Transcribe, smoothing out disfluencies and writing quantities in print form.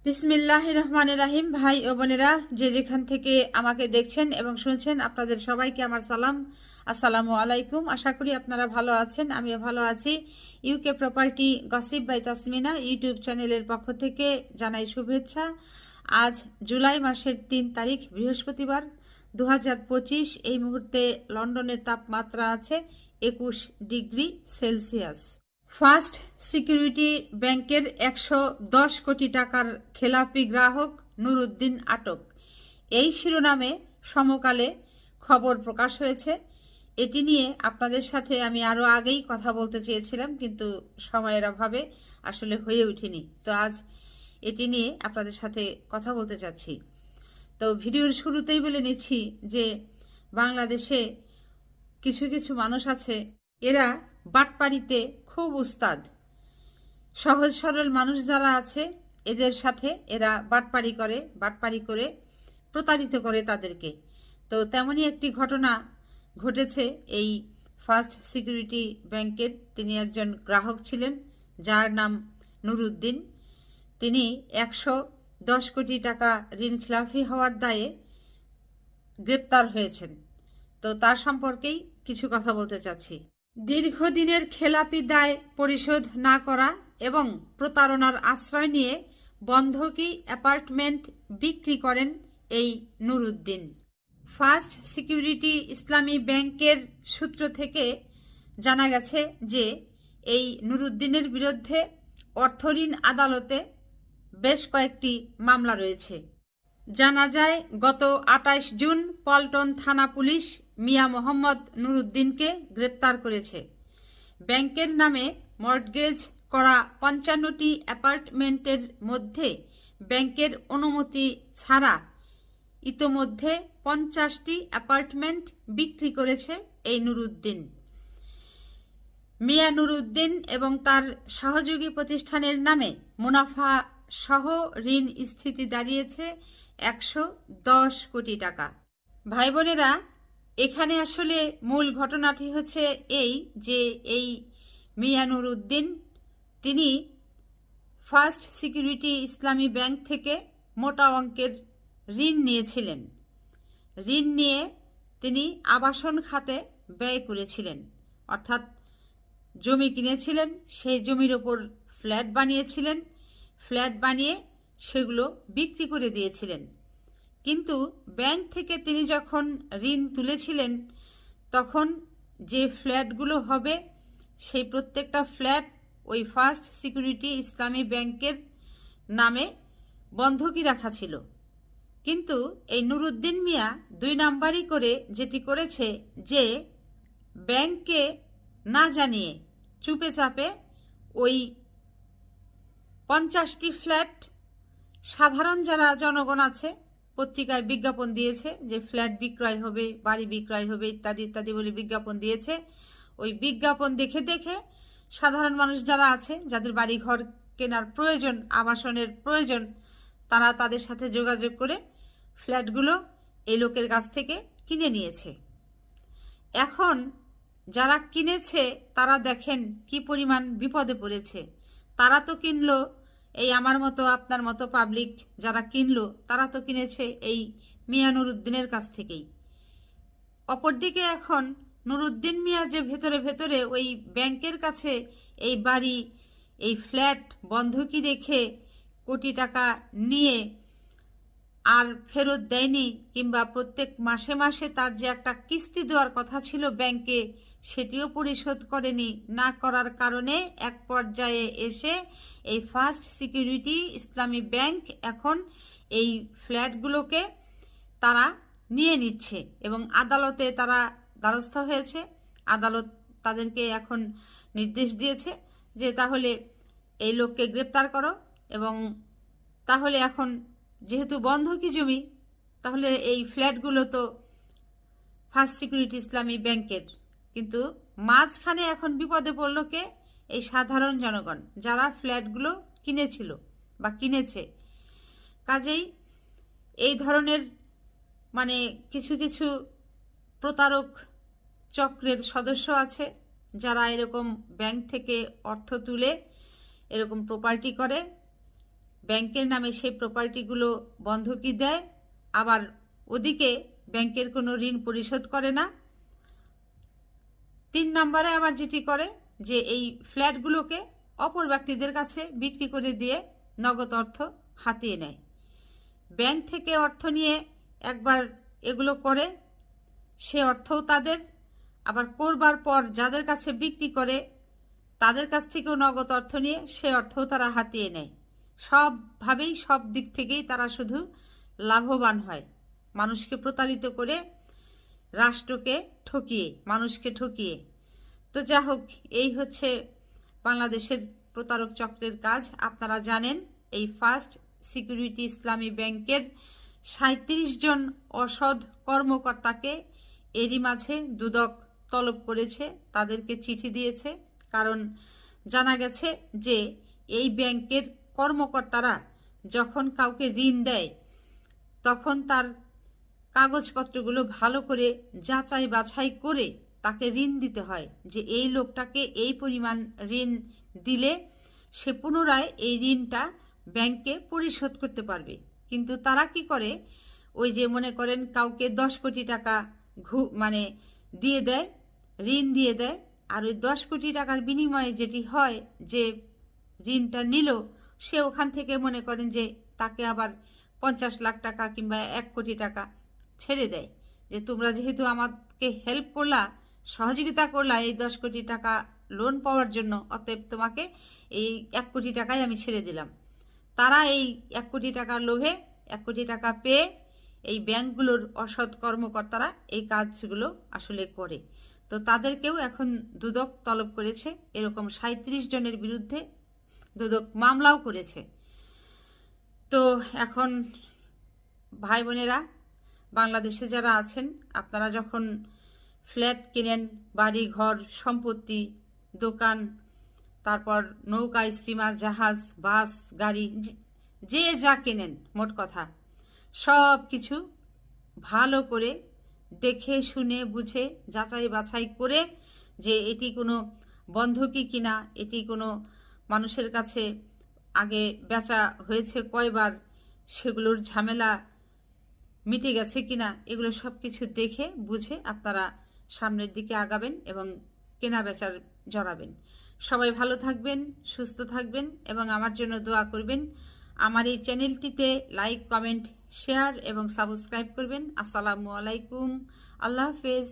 বিসমিল্লাহির রহমানির রহিম। ভাই ও বোনেরা, যে যেখান থেকে আমাকে দেখছেন এবং শুনছেন, আপনাদের সবাইকে আমার সালাম, আসসালামু আলাইকুম। আশা করি আপনারা ভালো আছেন, আমিও ভালো আছি। UK property gossip by Tasmina YouTube চ্যানেলের পক্ষ থেকে জানাই শুভেচ্ছা। আজ জুলাই মাসের ৩ তারিখ বৃহস্পতিবার 2025। এই মুহূর্তে লন্ডনের তাপমাত্রা আছে 21 ডিগ্রি সেলসিয়াস। ফার্স্ট সিকিউরিটি ব্যাংকের 110 কোটি টাকার খেলাপি গ্রাহক নুরুদ্দিন আটক, এই শিরোনামে সমকালে খবর প্রকাশ হয়েছে। এটি নিয়ে আপনাদের সাথে আমি আরও আগেই কথা বলতে চেয়েছিলাম, কিন্তু সময়ের অভাবে আসলে হয়ে ওঠেনি। তো আজ এটি নিয়ে আপনাদের সাথে কথা বলতে চাচ্ছি। তো ভিডিওর শুরুতেই বলে নিচ্ছি যে বাংলাদেশে কিছু কিছু মানুষ আছে, এরা বাটপাড়িতে খুব উস্তাদ। সহজ সরল মানুষ যারা আছে, এদের সাথে এরা বাটপাড়ি করে প্রতারিত করে তাদেরকে। তো তেমনই একটি ঘটনা ঘটেছে এই ফার্স্ট সিকিউরিটি ব্যাংকের। তিনি একজন গ্রাহক ছিলেন যার নাম নুরুদ্দিন। তিনি 110 কোটি টাকা ঋণ খেলাপি হওয়ার দায়ে গ্রেপ্তার হয়েছেন। তো তার সম্পর্কেই কিছু কথা বলতে চাচ্ছি। দীর্ঘদিনের খেলাপি দায় পরিশোধ না করা এবং প্রতারণার আশ্রয় নিয়ে বন্ধকি অ্যাপার্টমেন্ট বিক্রি করেন এই নুরুদ্দিন। ফার্স্ট সিকিউরিটি ইসলামী ব্যাংকের সূত্র থেকে জানা গেছে যে এই নুরুদ্দিনের বিরুদ্ধে অর্থঋণ আদালতে বেশ কয়েকটি মামলা রয়েছে। জানা যায় গত 28 জুন পল্টন থানা পুলিশ মিয়া মোহাম্মদ নুরুদ্দিনকে গ্রেপ্তার করেছে। ব্যাংকের নামে মর্টগেজ করা 55টি অ্যাপার্টমেন্টের মধ্যে ব্যাংকের অনুমতি ছাড়া ইতোমধ্যে 50টি অ্যাপার্টমেন্ট বিক্রি করেছে এই নুরুদ্দিন। মিয়া নুরুদ্দিন এবং তার সহযোগী প্রতিষ্ঠানের নামে মুনাফা সহ ঋণ স্থিতি দাঁড়িয়েছে 110 কোটি টাকা। ভাই বোনেরা, এখানে আসলে মূল ঘটনাটি হচ্ছে এই যে এই মিয়া নুরুদ্দিন তিনি ফার্স্ট সিকিউরিটি ইসলামী ব্যাংক থেকে মোটা অঙ্কের ঋণ নিয়েছিলেন। ঋণ নিয়ে তিনি আবাসন খাতে ব্যয় করেছিলেন, অর্থাৎ জমি কিনেছিলেন, সেই জমির ওপর ফ্ল্যাট বানিয়েছিলেন, ফ্ল্যাট বানিয়ে সেগুলো বিক্রি করে দিয়েছিলেন। কিন্তু ব্যাংক থেকে তিনি যখন ঋণ তুলেছিলেন, তখন যে ফ্ল্যাটগুলো হবে সেই প্রত্যেকটা ফ্ল্যাট ওই ফার্স্ট সিকিউরিটি ইসলামী ব্যাংকের নামে বন্ধকি রাখা ছিল। কিন্তু এই নুরুদ্দিন মিয়া 2 নাম্বারই করে যেটি করেছে যে ব্যাংককে না জানিয়ে চুপে চাপে ওই 50টি ফ্ল্যাট সাধারণ যারা জনগণ আছে পত্রিকায় বিজ্ঞাপন দিয়েছে যে ফ্ল্যাট বিক্রয় হবে, বাড়ি বিক্রয় হবে, ইত্যাদি ইত্যাদি বলে বিজ্ঞাপন দিয়েছে। ওই বিজ্ঞাপন দেখে দেখে সাধারণ মানুষ যারা আছে, যাদের বাড়ি ঘর কেনার প্রয়োজন, আবাসনের প্রয়োজন, তারা তাদের সাথে যোগাযোগ করে ফ্ল্যাটগুলো এই লোকের কাছ থেকে কিনে নিয়েছে। এখন যারা কিনেছে তারা দেখেন কি পরিমাণ বিপদে পড়েছে। তারা তো কিনলো, এই আমার মতো আপনার মতো পাবলিক যারা কিনলো তারা তো কিনেছে এই মিয়া নুরুদ্দিনের কাছ থেকেই। অপরদিকে এখন নুরুদ্দিন মিয়া যে ভেতরে ভেতরে ওই ব্যাংকের কাছে এই বাড়ি, এই ফ্ল্যাট বন্ধকি রেখে কোটি টাকা নিয়ে আর ফেরত দেয়নি, কিংবা প্রত্যেক মাসে মাসে তার যে একটা কিস্তি দেওয়ার কথা ছিল ব্যাংকে, সেটিও পরিশোধ করেনি। না করার কারণে এক পর্যায়ে এসে এই ফার্স্ট সিকিউরিটি ইসলামী ব্যাংক এখন এই ফ্ল্যাটগুলোকে তারা নিয়ে নিচ্ছে এবং আদালতে তারা দ্বারস্থ হয়েছে। আদালত তাদেরকে এখন নির্দেশ দিয়েছে যে তাহলে এই লোককে গ্রেপ্তার করো, এবং তাহলে এখন যেহেতু বন্ধকি জমি, তাহলে এই ফ্ল্যাটগুলো তো ফার্স্ট সিকিউরিটি ইসলামী ব্যাংকের। কিন্তু মাঝখানে এখন বিপদে পড়ল কে? এই সাধারণ জনগণ যারা ফ্ল্যাটগুলো কিনেছিল বা কিনেছে। কাজেই এই ধরনের মানে কিছু কিছু প্রতারক চক্রের সদস্য আছে যারা এরকম ব্যাংক থেকে অর্থ তুলে এরকম প্রপার্টি করে, ব্যাংকের নামে সেই প্রপার্টিগুলো বন্ধকি দেয়, আবার ওদিকে ব্যাংকের কোনো ঋণ পরিশোধ করে না। 3 নম্বরে আবার যেটি করে যে এই ফ্ল্যাটগুলোকে অপর ব্যক্তিদের কাছে বিক্রি করে দিয়ে নগদ অর্থ হাতিয়ে নেয়। ব্যাংক থেকে অর্থ নিয়ে একবার এগুলো করে, সে অর্থও তাদের, আবার করবার পর যাদের কাছে বিক্রি করে তাদের কাছ থেকেও নগদ অর্থ নিয়ে সে অর্থও তারা হাতিয়ে নেয়। সবভাবেই সব দিক থেকেই তারা শুধু লাভবান হয়, মানুষকে প্রতারিত করে, রাষ্ট্রকে ঠকিয়ে, মানুষকে ঠকিয়ে। তো যা হোক, এই হচ্ছে বাংলাদেশের প্রতারক চক্রের কাজ। আপনারা জানেন এই ফার্স্ট সিকিউরিটি ইসলামী ব্যাংকের 37 জন অসৎ কর্মকর্তাকে এরই মাঝে দুদক তলব করেছে, তাদেরকে চিঠি দিয়েছে। কারণ জানা গেছে যে এই ব্যাংকের কর্মকর্তারা যখন কাউকে ঋণ দেয় তখন তার কাগজপত্রগুলো ভালো করে যাচাই বাছাই করে তাকে ঋণ দিতে হয়, যে এই লোকটাকে এই পরিমাণ ঋণ দিলে সে পুনরায় এই ঋণটা ব্যাংকে পরিশোধ করতে পারবে। কিন্তু তারা কি করে, ওই যে মনে করেন কাউকে 10 কোটি টাকা দিয়ে দেয়, ঋণ দিয়ে দেয়, আর ওই 10 কোটি টাকার বিনিময়ে যেটি হয় যে ঋণটা নিল সে ওখান থেকে মনে করেন যে তাকে আবার 50 লাখ টাকা কিংবা 1 কোটি টাকা ছেড়ে দেয়, যে তোমরা যেহেতু আমাকে হেল্প করলা, সহযোগিতা করলা এই 10 কোটি টাকা লোন পাওয়ার জন্য, অতএব তোমাকে এই 1 কোটি টাকাই আমি ছেড়ে দিলাম। তারা এই 1 কোটি টাকার লোভে 1 কোটি টাকা পেয়ে এই ব্যাংকগুলোর অসৎ কর্মকর্তারা এই কাজগুলো আসলে করে। তো তাদেরকেও এখন দুদক তলব করেছে, এরকম 37 জনের বিরুদ্ধে দুদক মামলাও করেছে। তো এখন ভাই বোনেরা, বাংলাদেশে যারা আছেন, আপনারা যখন ফ্ল্যাট কেনেন, বাড়ি ঘর সম্পত্তি, দোকান, তারপর নৌকা, স্টিমার, জাহাজ, বাস, গাড়ি, যে যা কেনেন, মোট কথা সব কিছু ভালো করে দেখে শুনে বুঝে যাচাই বাছাই করে, যে এটি কোনো বন্ধকি কিনা, এটি কোনো মানুষের কাছে আগে বেচা হয়েছে কয়বার, সেগুলোর ঝামেলা মিটে গেছে কিনা, এগুলো সব কিছু দেখে বুঝে আপনারা সামনের দিকে আগাবেন এবং কেনা বেচার জড়াবেন। সবাই ভালো থাকবেন, সুস্থ থাকবেন এবং আমার জন্য দোয়া করবেন। আমার এই চ্যানেলটিতে লাইক, কমেন্ট, শেয়ার এবং সাবস্ক্রাইব করবেন। আসসালামু আলাইকুম, আল্লাহ হাফেজ।